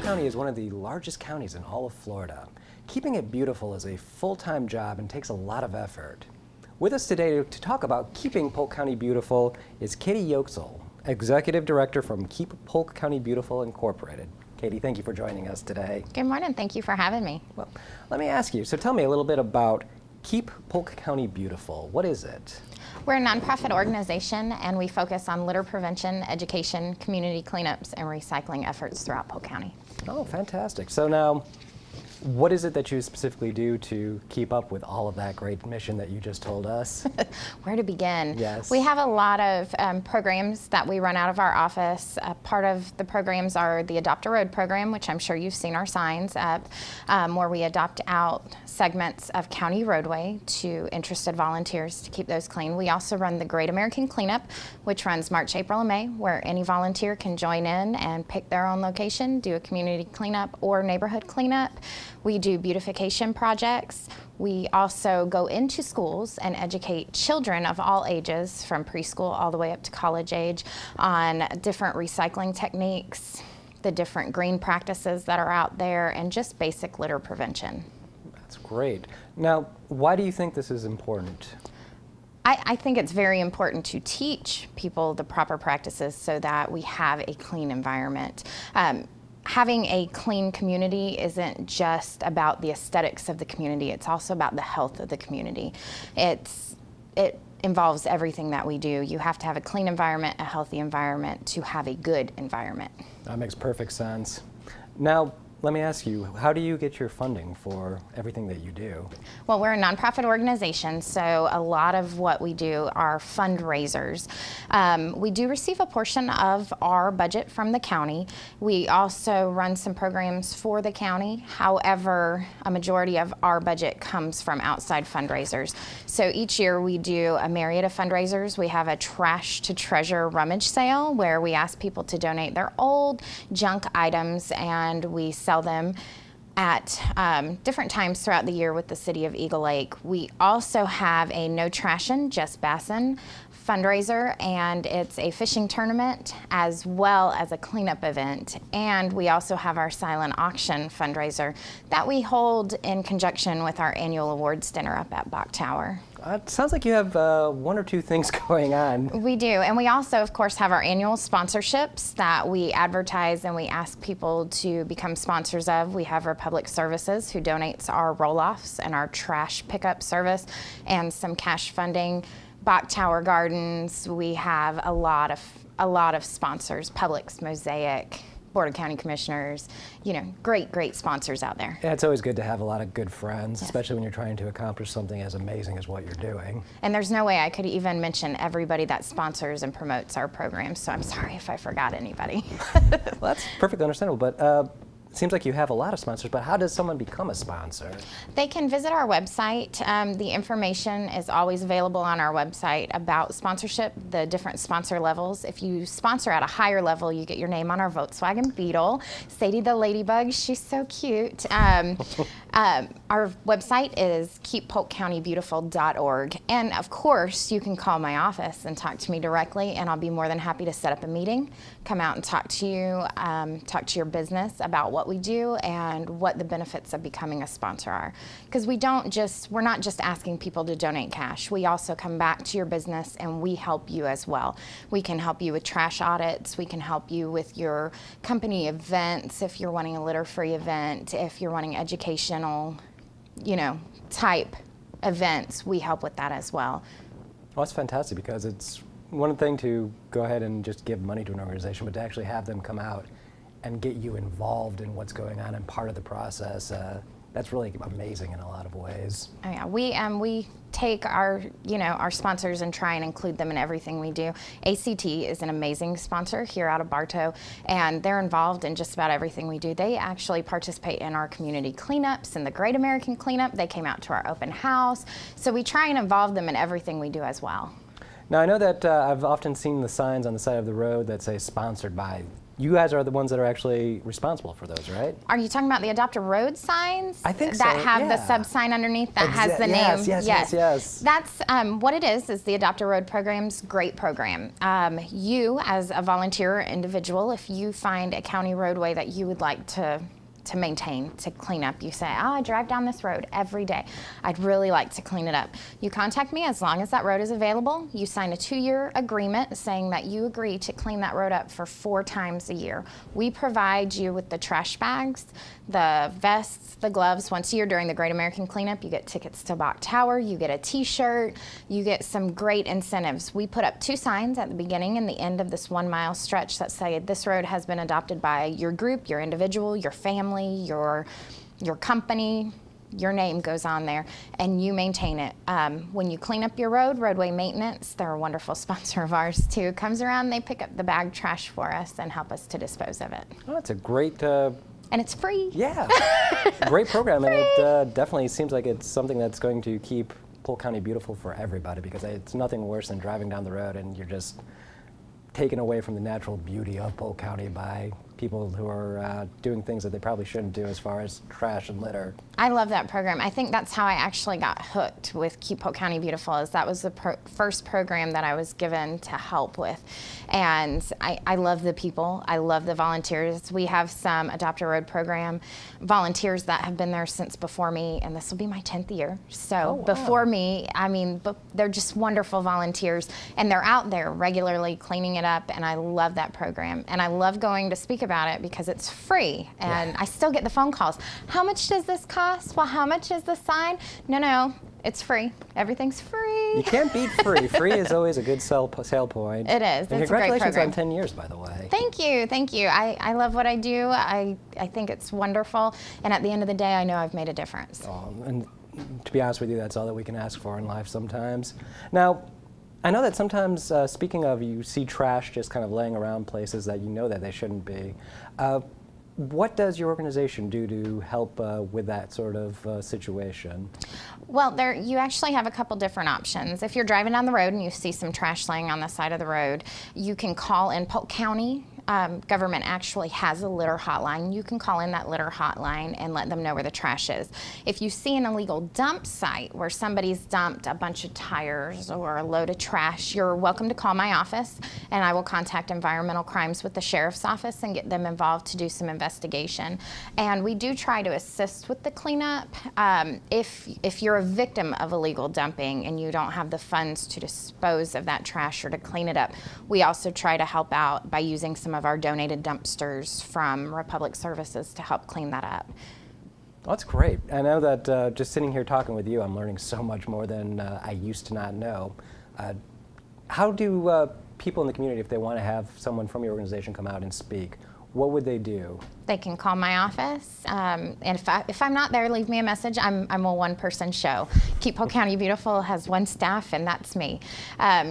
County is one of the largest counties in all of Florida. Keeping it beautiful is a full-time job and takes a lot of effort. With us today to talk about keeping Polk County beautiful is Katie Yoxel, Executive Director from Keep Polk County Beautiful Incorporated. Katie, thank you for joining us today. Good morning. Thank you for having me. Well, let me ask you, so tell me a little bit about Keep Polk County Beautiful. What is it? We're a nonprofit organization and we focus on litter prevention, education, community cleanups, and recycling efforts throughout Polk County. Oh, fantastic. So now, what is it that you specifically do to keep up with all of that great mission that you just told us? Where to begin? Yes. We have a lot of programs that we run out of our office. Part of the programs are the Adopt a Road program, which I'm sure you've seen our signs up, where we adopt out segments of county roadway to interested volunteers to keep those clean. We also run the Great American Cleanup, which runs March, April, and May, where any volunteer can join in and pick their own location, do a community cleanup or neighborhood cleanup. We do beautification projects. We also go into schools and educate children of all ages, from preschool all the way up to college age, on different recycling techniques, the different green practices that are out there, and just basic litter prevention. That's great. Now, why do you think this is important? I think it's very important to teach people the proper practices so that we have a clean environment. Having a clean community isn't just about the aesthetics of the community, it's also about the health of the community. It involves everything that we do. You have to have a clean environment, a healthy environment to have a good environment. That makes perfect sense. Now, let me ask you, how do you get your funding for everything that you do? Well, we're a nonprofit organization, so a lot of what we do are fundraisers. We do receive a portion of our budget from the county. We also run some programs for the county. However, a majority of our budget comes from outside fundraisers. So each year we do a myriad of fundraisers. We have a trash to treasure rummage sale where we ask people to donate their old junk items, and we sell them at different times throughout the year with the city of Eagle Lake. We also have a No Trashin', Just Bassin fundraiser, and it's a fishing tournament as well as a cleanup event. And we also have our silent auction fundraiser that we hold in conjunction with our annual awards dinner up at Bach Tower. It sounds like you have one or two things going on. We do, and we also, of course, have our annual sponsorships that we advertise and we ask people to become sponsors of. We have Republic Services, who donates our roll-offs and our trash pickup service and some cash funding. Bach Tower Gardens, we have a lot of sponsors, Publix, Mosaic, Board of County Commissioners, you know, great sponsors out there. Yeah, it's always good to have a lot of good friends, yes, especially when you're trying to accomplish something as amazing as what you're doing. And there's no way I could even mention everybody that sponsors and promotes our program, so I'm sorry if I forgot anybody. Well, that's perfectly understandable, but it seems like you have a lot of sponsors, but how does someone become a sponsor? They can visit our website. The information is always available on our website about sponsorship, the different sponsor levels. If you sponsor at a higher level, you get your name on our Volkswagen Beetle. Sadie the Ladybug, she's so cute. Our website is keeppolkcountybeautiful.org. And of course, you can call my office and talk to me directly, and I'll be more than happy to set up a meeting, come out and talk to you, talk to your business about what we do and what the benefits of becoming a sponsor are. Because we're not just asking people to donate cash. We also come back to your business and we help you as well. We can help you with trash audits. We can help you with your company events if you're wanting a litter-free event, if you're wanting educational, type events. We help with that as well. Well, that's fantastic, because it's one thing to go ahead and just give money to an organization, but to actually have them come out and get you involved in what's going on and part of the process, that's really amazing in a lot of ways. Oh yeah, we take our sponsors and try and include them in everything we do. ACT is an amazing sponsor here out of Bartow, and they're involved in just about everything we do. They actually participate in our community cleanups and the Great American Cleanup. They came out to our open house, so we try and involve them in everything we do as well. Now, I know that I've often seen the signs on the side of the road that say sponsored by. You guys are the ones that are actually responsible for those, right? Are you talking about the Adopt a Road signs? I think so, that have yeah. the sub sign underneath that has the yes, name? Yes. That's what it is the Adopt a Road program's great program. You, as a volunteer or individual, if you find a county roadway that you would like to maintain, to clean up. You say, oh, I drive down this road every day. I'd really like to clean it up. You contact me as long as that road is available. You sign a 2-year agreement saying that you agree to clean that road up for 4 times a year. We provide you with the trash bags, the vests, the gloves. Once a year during the Great American Cleanup, you get tickets to Bach Tower, you get a t-shirt, you get some great incentives. We put up 2 signs at the beginning and the end of this 1-mile stretch that say this road has been adopted by your group, your individual, your family, your company. Your name goes on there and you maintain it. When you clean up your road, Roadway Maintenance, they're a wonderful sponsor of ours too, comes around, they pick up the bag trash for us and help us to dispose of it. Oh, that's a great and it's free. Yeah, great program, and it definitely seems like it's something that's going to keep Polk County beautiful for everybody, because it's nothing worse than driving down the road and you're just taken away from the natural beauty of Polk County by people who are doing things that they probably shouldn't do as far as trash and litter. I love that program. I think that's how I actually got hooked with Keep Polk County Beautiful, is that was the first program that I was given to help with. And I love the people. I love the volunteers. We have some Adopt a Road program volunteers that have been there since before me, and this will be my 10th year. So before me, I mean, they're just wonderful volunteers, and they're out there regularly cleaning it up, and I love that program. And I love going to speak about it because it's free, and I still get the phone calls. How much does this cost? Well, how much is the sign? No, it's free. Everything's free. You can't beat free. Free is always a good sale point. It is. And it's a great congratulations program. on 10 years, by the way. Thank you. I love what I do. I think it's wonderful, and at the end of the day, I know I've made a difference. And to be honest with you, that's all that we can ask for in life sometimes. Now, I know that sometimes, speaking of, you see trash just kind of laying around places that you know that they shouldn't be. What does your organization do to help with that sort of situation? Well, you actually have a couple different options. If you're driving down the road and you see some trash laying on the side of the road, you can call in. Polk County government actually has a litter hotline. You can call in that litter hotline and let them know where the trash is. If you see an illegal dump site where somebody's dumped a bunch of tires or a load of trash, you're welcome to call my office, and I will contact Environmental Crimes with the Sheriff's Office and get them involved to do some investigation. And we do try to assist with the cleanup. If you're a victim of illegal dumping and you don't have the funds to dispose of that trash or to clean it up, we also try to help out by using some of our donated dumpsters from Republic Services to help clean that up. Well, that's great. I know that just sitting here talking with you, I'm learning so much more than I used to not know. How do people in the community, if they want to have someone from your organization come out and speak, what would they do? They can call my office, and if I'm not there, leave me a message. I'm a one-person show. Keep Polk County Beautiful has 1 staff, and that's me.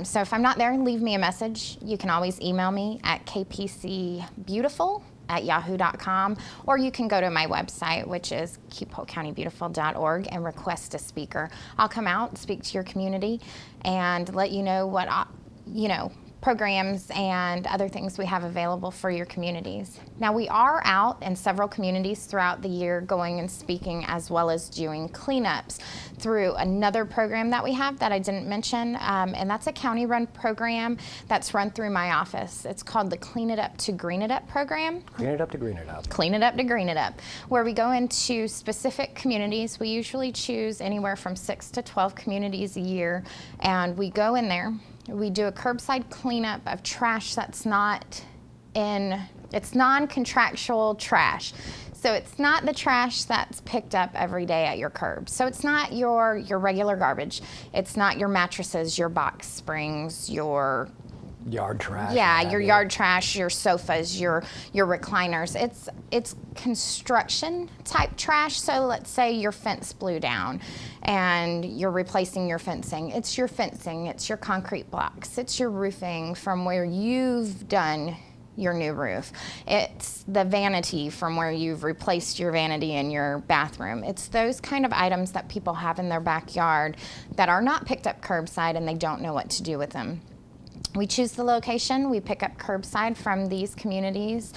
So if I'm not there, leave me a message. You can always email me at kpcbeautiful@yahoo.com, or you can go to my website, which is keeppolkcountybeautiful.org, and request a speaker. I'll come out, speak to your community, and let you know what programs and other things we have available for your communities. Now, we are out in several communities throughout the year going and speaking, as well as doing cleanups through another program that we have that I didn't mention, and that's a county-run program that's run through my office. It's called the Clean It Up to Green It Up program. Green it up to green it up. Clean It Up to Green It Up, where we go into specific communities. We usually choose anywhere from 6 to 12 communities a year, and we go in there. We do a curbside cleanup of trash that's it's non-contractual trash. So it's not the trash that's picked up every day at your curb. So it's not your regular garbage. It's not your mattresses, your box springs, your yard trash. Yeah, your yard trash, your sofas, your recliners. It's construction type trash. So let's say your fence blew down and you're replacing your fencing. It's your fencing, it's your concrete blocks, it's your roofing from where you've done your new roof. It's the vanity from where you've replaced your vanity in your bathroom. It's those kind of items that people have in their backyard that are not picked up curbside and they don't know what to do with them. We choose the location, we pick up curbside from these communities,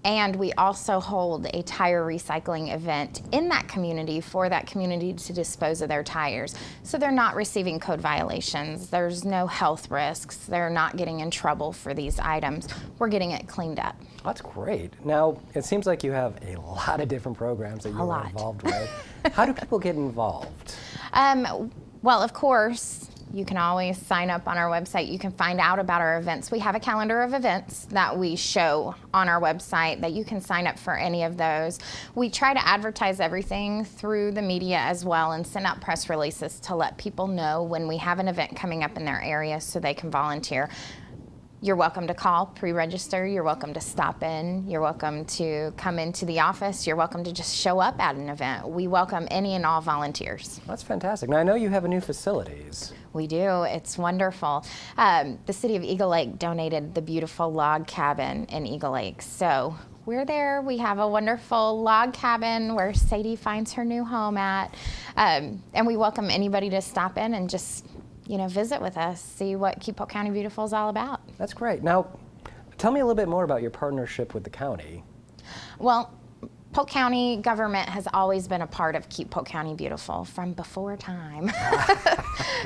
and we also hold a tire recycling event in that community for that community to dispose of their tires. So they're not receiving code violations, there's no health risks, they're not getting in trouble for these items. We're getting it cleaned up. That's great. Now, it seems like you have a lot of different programs that you're involved with. How do people get involved? Well, of course, you can always sign up on our website. You can find out about our events. We have a calendar of events that we show on our website that you can sign up for any of those. We try to advertise everything through the media as well and send out press releases to let people know when we have an event coming up in their area so they can volunteer. You're welcome to call, pre-register, you're welcome to stop in, you're welcome to come into the office, you're welcome to just show up at an event. We welcome any and all volunteers. That's fantastic. Now I know you have a new facilities. We do, it's wonderful. The city of Eagle Lake donated the beautiful log cabin in Eagle Lake. So we're there, we have a wonderful log cabin where Sadie finds her new home at. And we welcome anybody to stop in and just visit with us, see what Keep Polk County Beautiful is all about. That's great. Now, tell me a little bit more about your partnership with the county. Well, Polk County government has always been a part of Keep Polk County Beautiful from before time.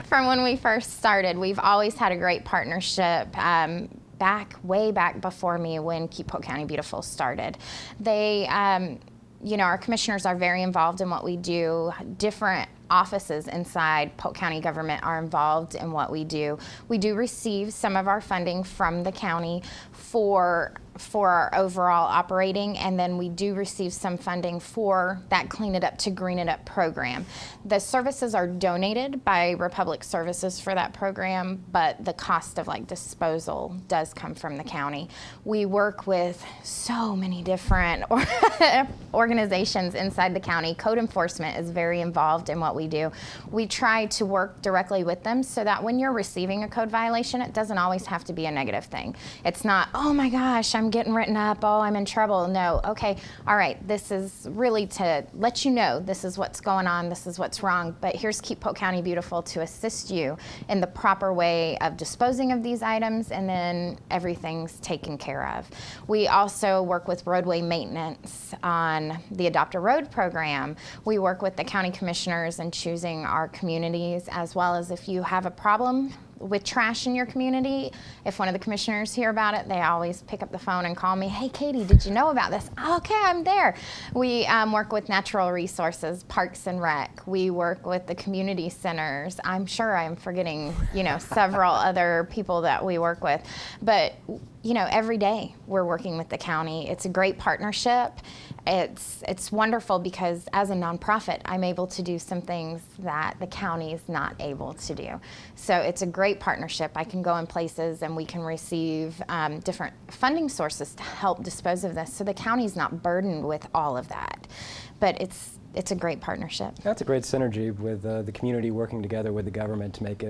From when we first started, we've always had a great partnership. Way back before me when Keep Polk County Beautiful started. They, our commissioners are very involved in what we do. Different offices inside Polk County government are involved in what we do. We do receive some of our funding from the county for our overall operating, and then we do receive some funding for that Clean It Up to Green It Up program. The services are donated by Republic Services for that program, but the cost of disposal does come from the county. We work with so many different organizations inside the county. Code enforcement is very involved in what we do. We try to work directly with them so that when you're receiving a code violation, it doesn't always have to be a negative thing. It's not, oh my gosh, I'm getting written up, oh, I'm in trouble. No, okay, all right, this is really to let you know this is what's going on, this is what's wrong, but here's Keep Polk County Beautiful to assist you in the proper way of disposing of these items, and then everything's taken care of. We also work with roadway maintenance on the Adopt a Road program. We work with the county commissioners in choosing our communities, as well as if you have a problem with trash in your community, if one of the commissioners hear about it, they always pick up the phone and call me, hey Katie, did you know about this? Okay, I'm there. We work with natural resources, Parks and Rec. We work with the community centers. I'm sure I'm forgetting, several other people that we work with. But, every day we're working with the county. It's a great partnership. It's wonderful because as a nonprofit, I'm able to do some things that the county is not able to do. So it's a great partnership. I can go in places and we can receive different funding sources to help dispose of this, so the county's not burdened with all of that. But it's a great partnership. That's a great synergy with the community working together with the government to make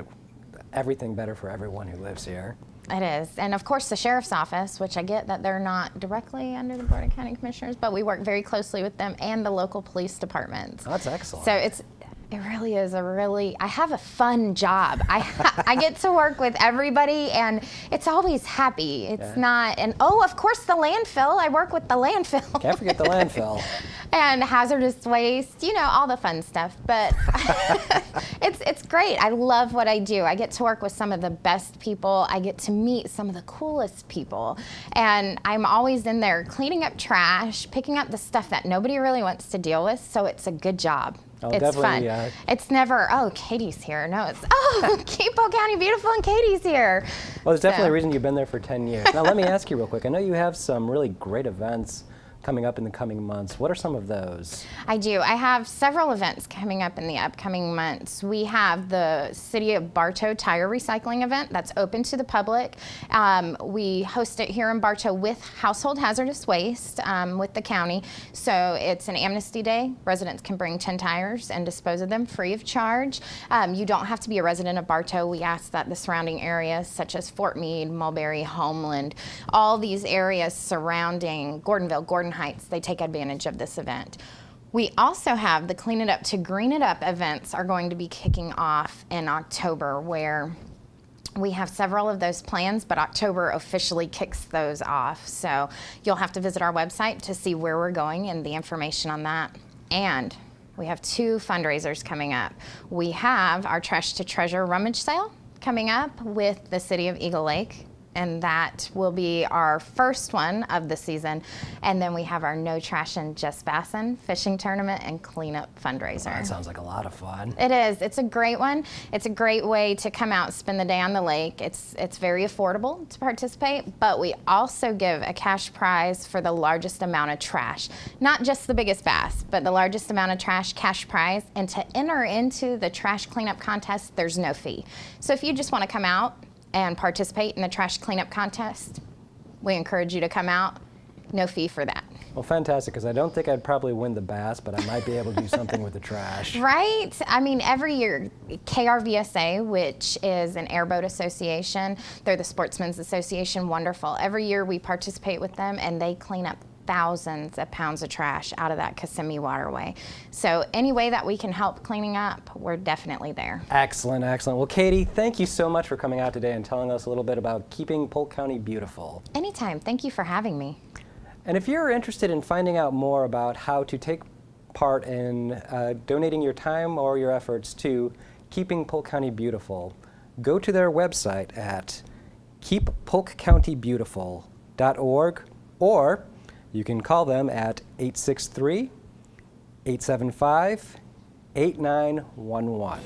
everything better for everyone who lives here. It is. And of course the Sheriff's Office, which I get that they're not directly under the Board of County Commissioners, but we work very closely with them and the local police departments. Oh, that's excellent. So it really is I have a fun job. I get to work with everybody and it's always happy. It's not, and of course the landfill, I work with the landfill. Can't forget the landfill. And hazardous waste, all the fun stuff. But it's great. I love what I do. I get to work with some of the best people. I get to meet some of the coolest people. And I'm always in there cleaning up trash, picking up the stuff that nobody really wants to deal with. So it's a good job. Oh, it's fun. It's never, Katie's here. No, it's, Keep Polk County Beautiful and Katie's here. Well, there's definitely a reason you've been there for 10 years. Now, let me ask you real quick. I know you have some really great events coming up in the coming months. What are some of those? I do. I have several events coming up in the upcoming months. We have the City of Bartow Tire Recycling event that's open to the public. We host it here in Bartow with household hazardous waste with the county. So it's an amnesty day. Residents can bring 10 tires and dispose of them free of charge. You don't have to be a resident of Bartow. We ask that the surrounding areas such as Fort Meade, Mulberry, Homeland, all these areas surrounding Gordonville, Gordon Heights, they take advantage of this event. We also have the Clean It Up to Green It Up events are going to be kicking off in October, where we have several of those plans, but October officially kicks those off. So you'll have to visit our website to see where we're going and the information on that. And we have 2 fundraisers coming up. We have our Trash to Treasure rummage sale coming up with the City of Eagle Lake, and that will be our first one of the season. And then we have our No Trash and Just Bassin fishing tournament and cleanup fundraiser. That sounds like a lot of fun. It is. It's a great one. It's a great way to come out and spend the day on the lake. It's very affordable to participate, but we also give a cash prize for the largest amount of trash. Not just the biggest bass, but the largest amount of trash, cash prize. And to enter into the trash cleanup contest, there's no fee. So if you just want to come out and participate in the trash cleanup contest, we encourage you to come out. No fee for that. Well, fantastic, because I don't think I'd probably win the bass, but I might be able to do something with the trash. Right? I mean, every year, KRVSA, which is an airboat association, they're the Sportsmen's Association, wonderful. Every year we participate with them, and they clean up thousands of pounds of trash out of that Kissimmee waterway. So any way that we can help cleaning up, we're definitely there. Excellent, excellent. Well, Katie, thank you so much for coming out today and telling us a little bit about keeping Polk County beautiful. Anytime. Thank you for having me. And if you're interested in finding out more about how to take part in donating your time or your efforts to keeping Polk County beautiful, go to their website at keeppolkcountybeautiful.org, or you can call them at 863-875-8911.